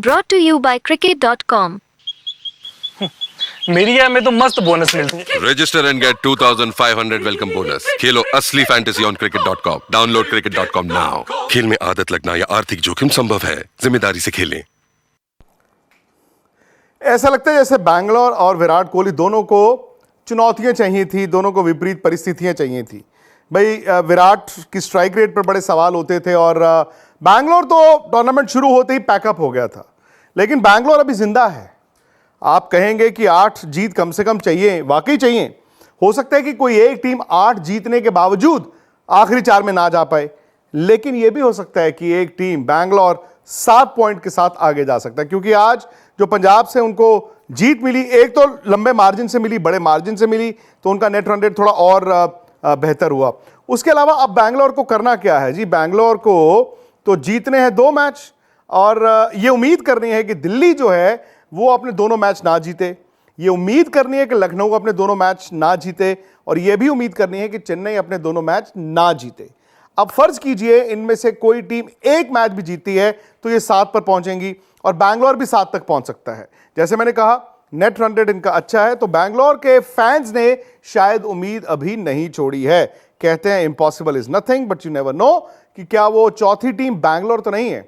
Brought to you by Cricket.com. मेरी app में तो मस्त बोनस मिलती है। Register and get 2,500 welcome bonus. खेलो असली fantasy on cricket.com. Download cricket.com now. खेल में आदत लगना या आर्थिक जोखिम संभव है, जिम्मेदारी से खेलें। ऐसा लगता है जैसे बैंगलोर और विराट कोहली दोनों को चुनौतियां चाहिए थी, दोनों को विपरीत परिस्थितियां चाहिए थी। भाई विराट की स्ट्राइक रेट पर बड़े सवाल होते थे और बैंगलोर तो टूर्नामेंट शुरू होते ही पैकअप हो गया था, लेकिन बैंगलोर अभी जिंदा है। आप कहेंगे कि 8 जीत कम से कम चाहिए, वाकई चाहिए। हो सकता है कि कोई एक टीम 8 जीतने के बावजूद आखिरी 4 में ना जा पाए, लेकिन यह भी हो सकता है कि एक टीम बैंगलोर 7 पॉइंट के साथ आगे जा सकता है, क्योंकि आज जो पंजाब से उनको जीत मिली, एक तो लंबे मार्जिन से मिली, बड़े मार्जिन से मिली, तो उनका नेट रन रेट थोड़ा और बेहतर हुआ। उसके अलावा अब बैंगलोर को करना क्या है जी? बैंगलोर को तो जीतने हैं 2 मैच और ये उम्मीद करनी है कि दिल्ली जो है वो अपने दोनों मैच ना जीते। ये उम्मीद करनी है कि लखनऊ अपने दोनों मैच ना जीते और ये भी उम्मीद करनी है कि चेन्नई अपने दोनों मैच ना जीते। अब फर्ज कीजिए इनमें से कोई टीम एक मैच भी जीती है तो ये 7 पर पहुंचेंगी और बैंगलोर भी 7 तक पहुंच सकता है। जैसे मैंने कहा, नेट रन रेट इनका अच्छा है, तो बैंगलोर के फैंस ने शायद उम्मीद अभी नहीं छोड़ी है। कहते हैं impossible is nothing but you never know कि क्या वो चौथी टीम बैंगलोर तो नहीं है।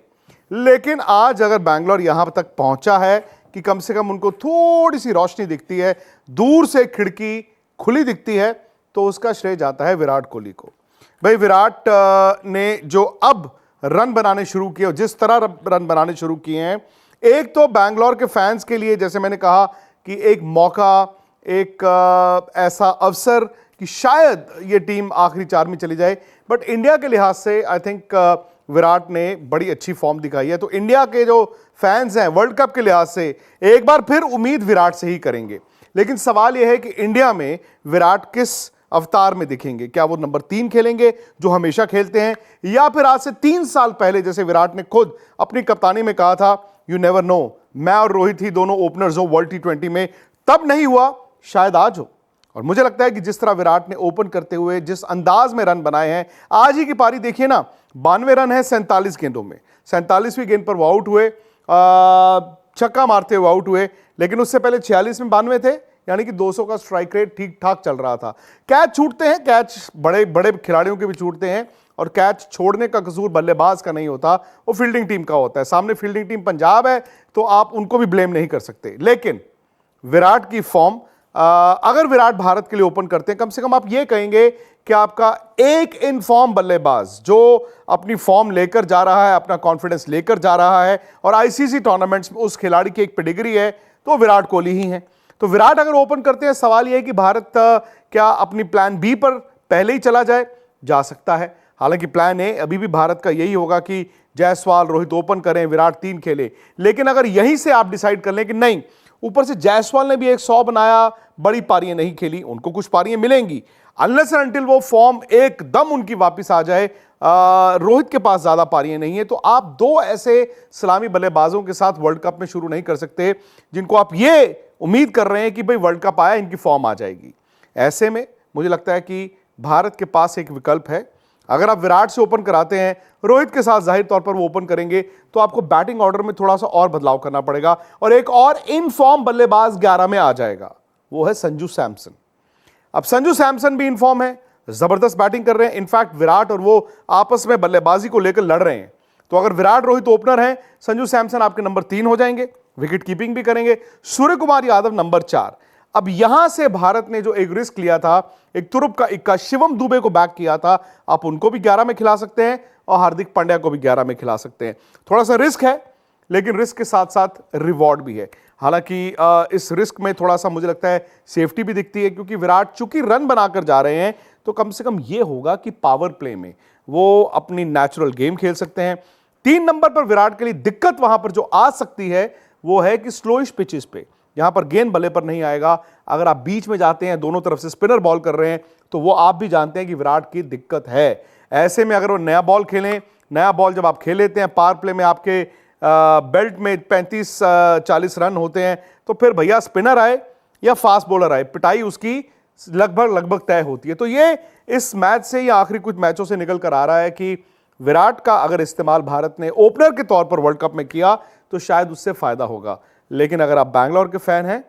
लेकिन आज अगर बैंगलोर यहां तक पहुंचा है कि कम से कम उनको थोड़ी सी रोशनी दिखती है, दूर से खिड़की खुली दिखती है, तो उसका श्रेय जाता है विराट कोहली को। भाई विराट ने जो अब रन बनाने शुरू किए, जिस तरह रन बनाने शुरू किए हैं, एक तो बैंगलोर के फैंस के लिए जैसे मैंने कहा कि एक मौका, एक ऐसा अवसर कि शायद ये टीम आखिरी 4 में चली जाए, बट इंडिया के लिहाज से आई थिंक विराट ने बड़ी अच्छी फॉर्म दिखाई है। तो इंडिया के जो फैंस हैं वर्ल्ड कप के लिहाज से एक बार फिर उम्मीद विराट से ही करेंगे। लेकिन सवाल यह है कि इंडिया में विराट किस अवतार में दिखेंगे? क्या वो नंबर 3 खेलेंगे जो हमेशा खेलते हैं, या फिर आज से 3 साल पहले जैसे विराट ने खुद अपनी कप्तानी में कहा था, यू नेवर नो, मैं और रोहित ही दोनों ओपनर्स हो वर्ल्ड T20 में, तब नहीं हुआ, शायद आज हो। और मुझे लगता है कि जिस तरह विराट ने ओपन करते हुए जिस अंदाज में रन बनाए हैं, आज ही की पारी देखिए ना, 92 रन है 47 गेंदों में, 47वीं गेंद पर वो आउट हुए, छक्का मारते हुए आउट हुए, लेकिन उससे पहले 46 में 92 थे, यानी कि 200 का स्ट्राइक रेट ठीक ठाक चल रहा था। कैच छूटते हैं, कैच बड़े बड़े खिलाड़ियों के भी छूटते हैं, और कैच छोड़ने का कसूर बल्लेबाज का नहीं होता, वो फील्डिंग टीम का होता है। सामने फील्डिंग टीम पंजाब है तो आप उनको भी ब्लेम नहीं कर सकते। लेकिन विराट की फॉर्म, अगर विराट भारत के लिए ओपन करते हैं, कम से कम आप ये कहेंगे कि आपका एक इन फॉर्म बल्लेबाज जो अपनी फॉर्म लेकर जा रहा है, अपना कॉन्फिडेंस लेकर जा रहा है, और आईसीसी टूर्नामेंट्स में उस खिलाड़ी की एक पेडिग्री है, तो विराट कोहली ही है। तो विराट अगर ओपन करते हैं, सवाल यह है कि भारत क्या अपनी प्लान बी पर पहले ही चला जाए? जा सकता है। हालांकि प्लान ए अभी भी भारत का यही होगा कि जायसवाल, रोहित ओपन करें, विराट 3 खेले। लेकिन अगर यहीं से आप डिसाइड कर लें कि नहीं, ऊपर से जायसवाल ने भी एक 100 बनाया, बड़ी पारियां नहीं खेली, उनको कुछ पारियां मिलेंगी, अनलेस एंड अनटिल वो फॉर्म एकदम उनकी वापस आ जाए, रोहित के पास ज्यादा पारियां नहीं है, तो आप 2 ऐसे सलामी बल्लेबाजों के साथ वर्ल्ड कप में शुरू नहीं कर सकते जिनको आप ये उम्मीद कर रहे हैं कि भाई वर्ल्ड कप आया, इनकी फॉर्म आ जाएगी। ऐसे में मुझे लगता है कि भारत के पास एक विकल्प है। अगर आप विराट से ओपन कराते हैं, रोहित के साथ जाहिर तौर पर वो ओपन करेंगे, तो आपको बैटिंग ऑर्डर में थोड़ा सा और बदलाव करना पड़ेगा, और एक और इन फॉर्म बल्लेबाज 11 में आ जाएगा, वो है संजू सैमसन। अब संजू सैमसन भी इन फॉर्म है, जबरदस्त बैटिंग कर रहे हैं। इनफैक्ट विराट और वो आपस में बल्लेबाजी को लेकर लड़ रहे हैं। तो अगर विराट रोहित ओपनर हैं, संजू सैमसन आपके नंबर 3 हो जाएंगे, विकेट कीपिंग भी करेंगे, सूर्य कुमार यादव नंबर 4। अब यहां से भारत ने जो एक रिस्क लिया था, एक तुरुप का इक्का शिवम दुबे को बैक किया था, आप उनको भी 11 में खिला सकते हैं और हार्दिक पांड्या को भी 11 में खिला सकते हैं। थोड़ा सा रिस्क है, लेकिन रिस्क के साथ साथ रिवॉर्ड भी है। हालांकि इस रिस्क में थोड़ा सा मुझे लगता है सेफ्टी भी दिखती है, क्योंकि विराट चूंकि रन बनाकर जा रहे हैं, तो कम से कम यह होगा कि पावर प्ले में वो अपनी नेचुरल गेम खेल सकते हैं। 3 नंबर पर विराट के लिए दिक्कत वहां पर जो आ सकती है वो है कि स्लोइश पिचेस पे, यहां पर गेंद बल्ले पर नहीं आएगा। अगर आप बीच में जाते हैं, दोनों तरफ से स्पिनर बॉल कर रहे हैं, तो वो आप भी जानते हैं कि विराट की दिक्कत है। ऐसे में अगर वो नया बॉल खेलें, नया बॉल जब आप खेल लेते हैं, पावर प्ले में आपके बेल्ट में 35-40 रन होते हैं, तो फिर भैया स्पिनर आए या फास्ट बॉलर आए, पिटाई उसकी लगभग तय होती है। तो ये इस मैच से या आखिरी कुछ मैचों से निकल कर आ रहा है कि विराट का अगर इस्तेमाल भारत ने ओपनर के तौर पर वर्ल्ड कप में किया तो शायद उससे फायदा होगा। लेकिन अगर आप बैंगलोर के फैन हैं,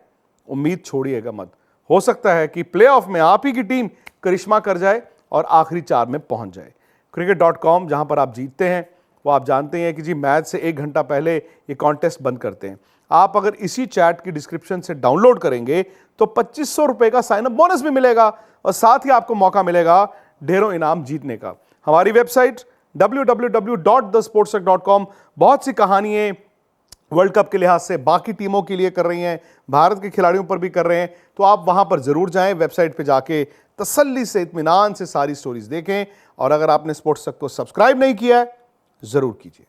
उम्मीद छोड़िएगा मत। हो सकता है कि प्लेऑफ में आप ही की टीम करिश्मा कर जाए और आखिरी 4 में पहुंच जाए। cricket.com जहां पर आप जीतते हैं, वो आप जानते हैं कि जी मैच से 1 घंटा पहले ये कॉन्टेस्ट बंद करते हैं। आप अगर इसी चैट की डिस्क्रिप्शन से डाउनलोड करेंगे तो 2500 रुपए का साइन अप बोनस भी मिलेगा और साथ ही आपको मौका मिलेगा ढेरों इनाम जीतने का। हमारी वेबसाइट www.thesportstruck.com बहुत सी कहानियां वर्ल्ड कप के लिहाज से बाकी टीमों के लिए कर रही हैं, भारत के खिलाड़ियों पर भी कर रहे हैं, तो आप वहां पर जरूर जाएं। वेबसाइट पे जाके तसल्ली से, इत्मीनान से सारी स्टोरीज देखें। और अगर आपने स्पोर्ट्स ट्रक को सब्सक्राइब नहीं किया है, जरूर कीजिए।